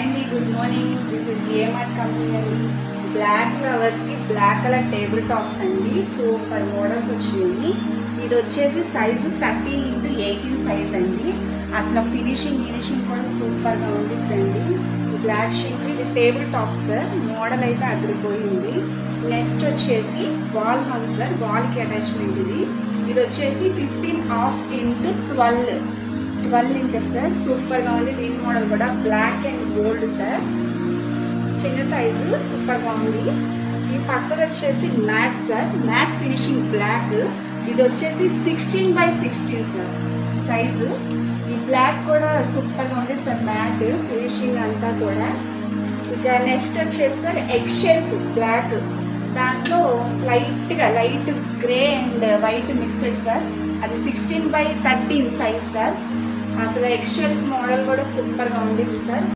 Hi అండి, good morning. This is GMR company అండి. Black లవర్స్కి బ్లాక్ కలర్ టేబుల్ టాప్స్ అండి. సూపర్ మోడల్స్ వచ్చినాయి. ఇది వచ్చేసి సైజు 13x18 సైజ్ అండి. అసలు ఫినిషింగ్ కూడా సూపర్గా ఉంటుందండి. బ్లాక్ షేప్ ఇది టేబుల్ టాప్ సార్. మోడల్ అయితే అదిరిపోయింది. నెక్స్ట్ వచ్చేసి వాల్ హంగ్ సార్, వాల్కి అటాచ్మెంట్ ఇది. ఇది వచ్చేసి 15 x 12 ఇంచెస్ సార్. సూపర్గా ఉంది. దీని మోడల్ కూడా బ్లాక్ అండ్ గోల్డ్ సార్. చిన్న సైజు సూపర్గా ఉంది. ఈ పక్కన వచ్చేసి matte sir, matte finishing black. ఇది వచ్చేసి 16x16 సార్ సైజు. ఈ బ్లాక్ కూడా సూపర్గా ఉంది సార్. మ్యాట్ ఫినిషింగ్ అంతా కూడా. ఇక నెక్స్ట్ వచ్చేసి సార్ ఎగ్ షెల్ఫ్ బ్లాక్, దాంట్లో light grey and white mixed sir. అది 16x13 సైజ్ సార్. అసలు ఎగ్ షెల్ఫ్ మోడల్ కూడా సూపర్గా ఉంది సార్.